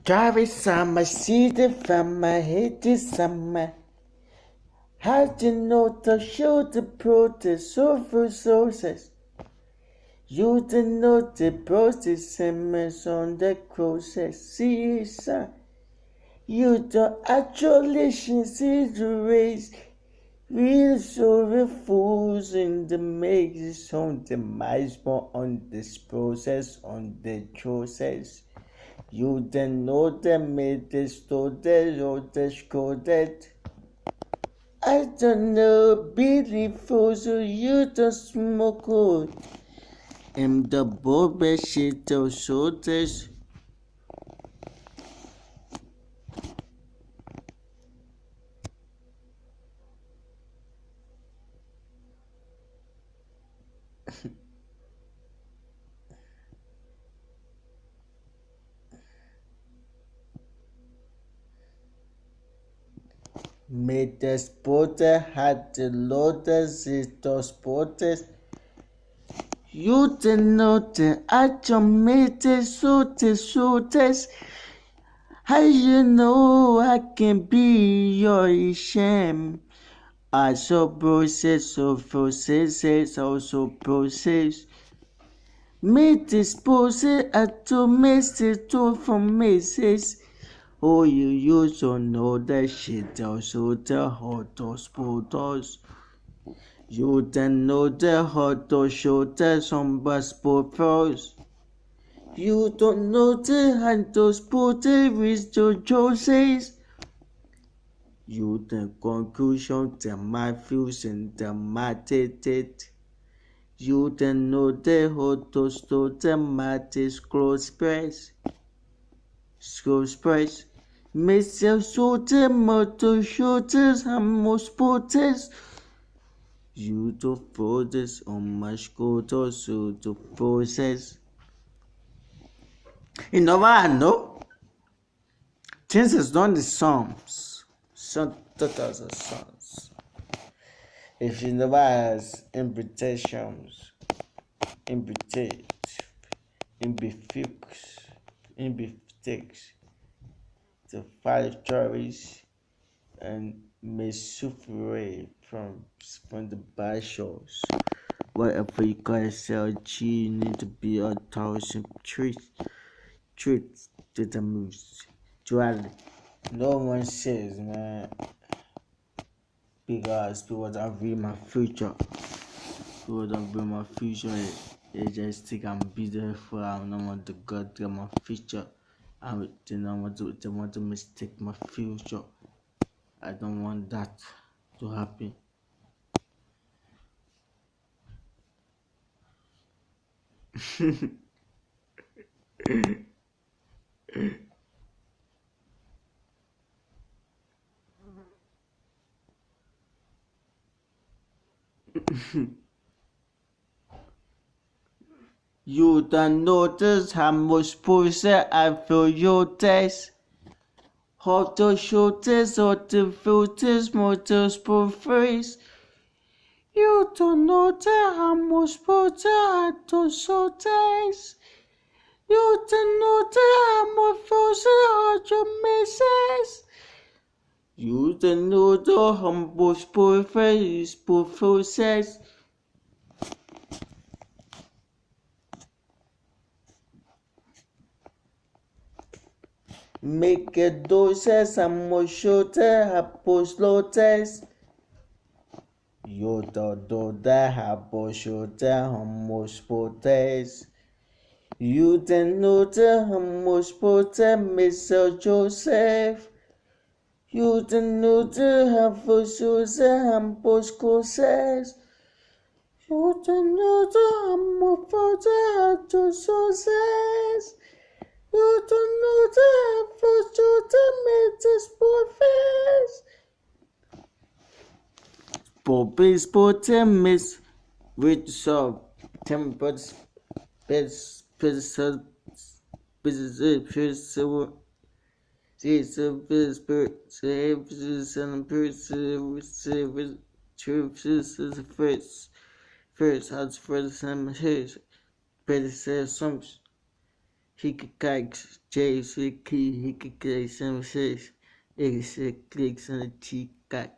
Driving summer, season from my head to summer. How'd you know to show the protest over sources? You don't know the process on the process. See, son, you don't actually see the race. Real sorry fools in the maze on the mice, on this process, on the process. You don't know the made the stored or the coded. I don't know, Billy Fool, so you don't smoke good. And the board shit those shoulders. Made the spotter had the loaders, the spotters. You don't know the actual made the shooters. How you know I can be your shame? I saw process, so processes, also process. Made this process at to message to from messages. Oh, you don't know that shit also the hot photos. You don't know the hot shoulders on bus photos. You don't know the handles with Jojo says. You the conclusion the my views and the mated. You don't know the hot to the matis close press. School press. Mr. Shooter, motor shooters, and most sporters. You to process on my scooter, so to process. You know what I know? Since it's done the Psalms, some totals of songs. If you know as invitations, invitate, invitex, the 5 stories, and Mesufre from the bad shows. Whatever you gotta sell, you need to be a thousand treats to the moves. Duality. No one says, man, because people don't read my future. People don't read my future. They just think I'm beautiful. I don't want to go to my future. They want to mistake my future. I don't want that to happen. You don't notice how much pressure I feel your taste. Hot to shoulders or the filters, motorsport face. You don't know how much pressure I to shoulders. You don't know how much pressure I your misses. You don't know how much process. Make a doses and more shorter, have post lotus. You don't do that, have post shorter, almost potes. You don't know the almost potes, Mr. Joseph. You don't know the have post shorter, and post courses. You don't know the almost potes, Joseph. You don't know the first you to make the sport face. Bobby Sport Miss with sub tempers best business first has first some his better assumptions. Hikikaks, JSK, Hikikaks, 76, 86 clicks on the Chikak,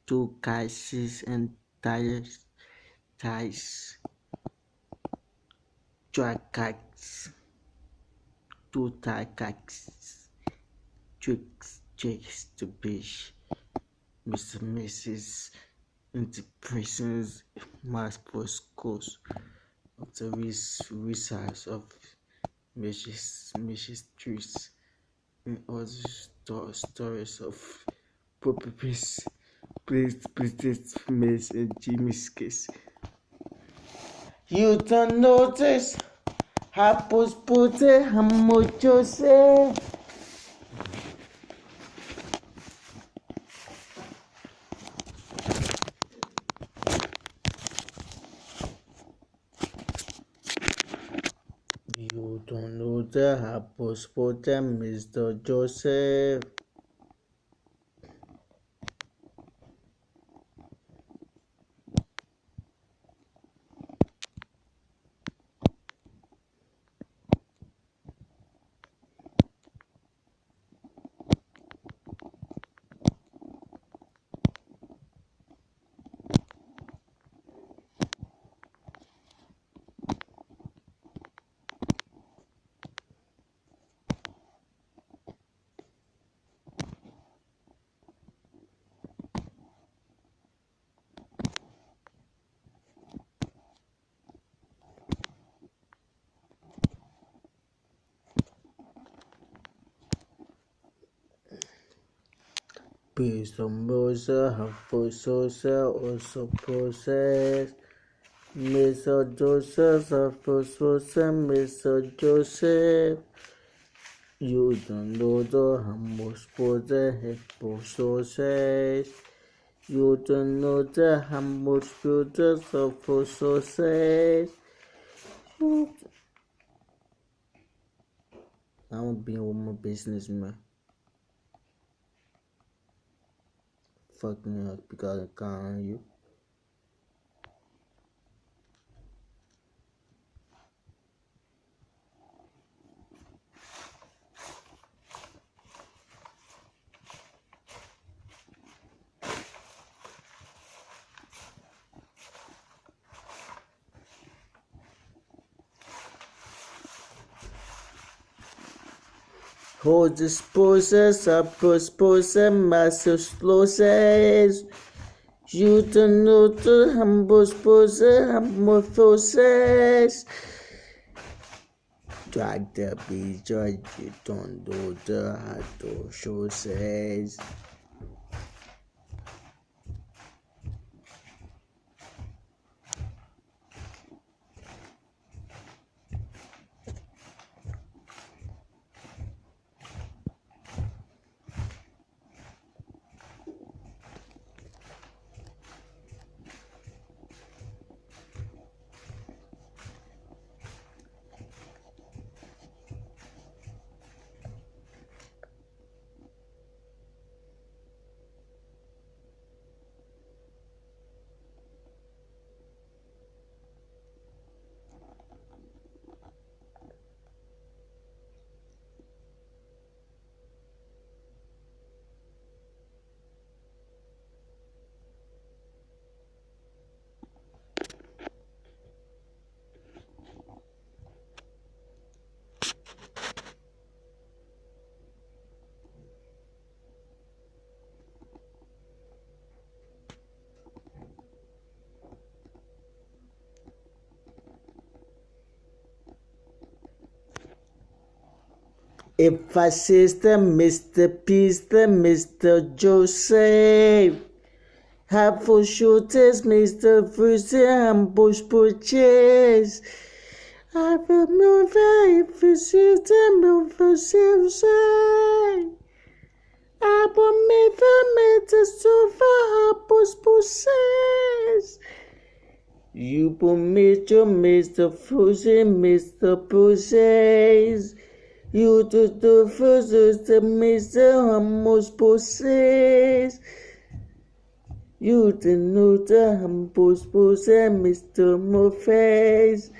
2 cases and tires, Dragaks, 2 Tagaks, Tricks to Bish, Mr. Mrs. into prisons, mass schools of the resource of Streets and other stories of purpose, please, Miss and Jimmy's case. You don't notice how put how much you say. You don't know the Happos Potem, Mr. Joseph. Based on Mosa, Hapososa, also process. Mr. Joseph, Hapososa, Mr. Joseph. You don't know the Hamos Posa, Hapososa. You don't know the Hamos Posa, Hapososa. I'm being with my business, man. Fucking up because I can't on you. Hold the sposes, approsposes, massive sloses. You don't know the humble sposes, amorphoses. Drag the beat, George, you don't know the hard show says. If I sister, Mr. Peace, Mr. Joseph. Half for shooters, Mr. Fruity, ambush purchase. I will move if you sister, move for Susan. I will make the sofa, ambush purchase. You will meet your Mr. Fruity, Mr. Purchase. You to the first the Mr. Hummus possess. You to know the Hummus possess Mr. Murphy's.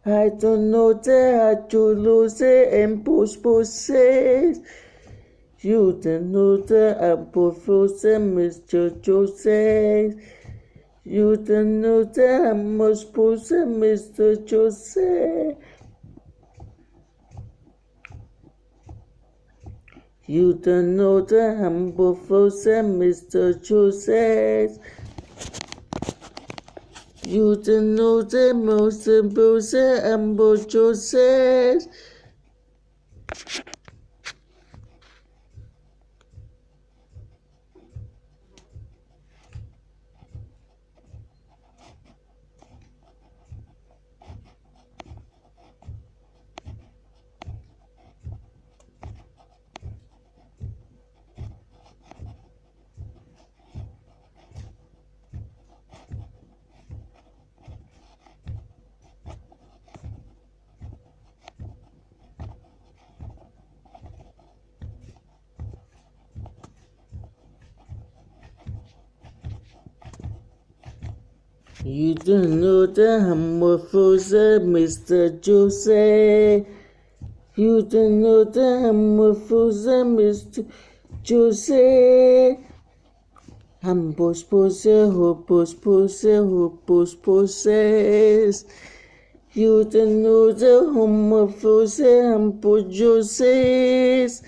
I don't know how to lose it and push. You don't know I'm professing Mr. Joseph. You don't know I'm professing Mr. Joseph. You don't know I'm professing Mr. Joseph. You don't know the most important Joseph. You don't know the homophobe, Mr. Joseph. You don't know the homophobe, Mr. Joseph. Hopos poses. You don't know the homophobe, Joseph.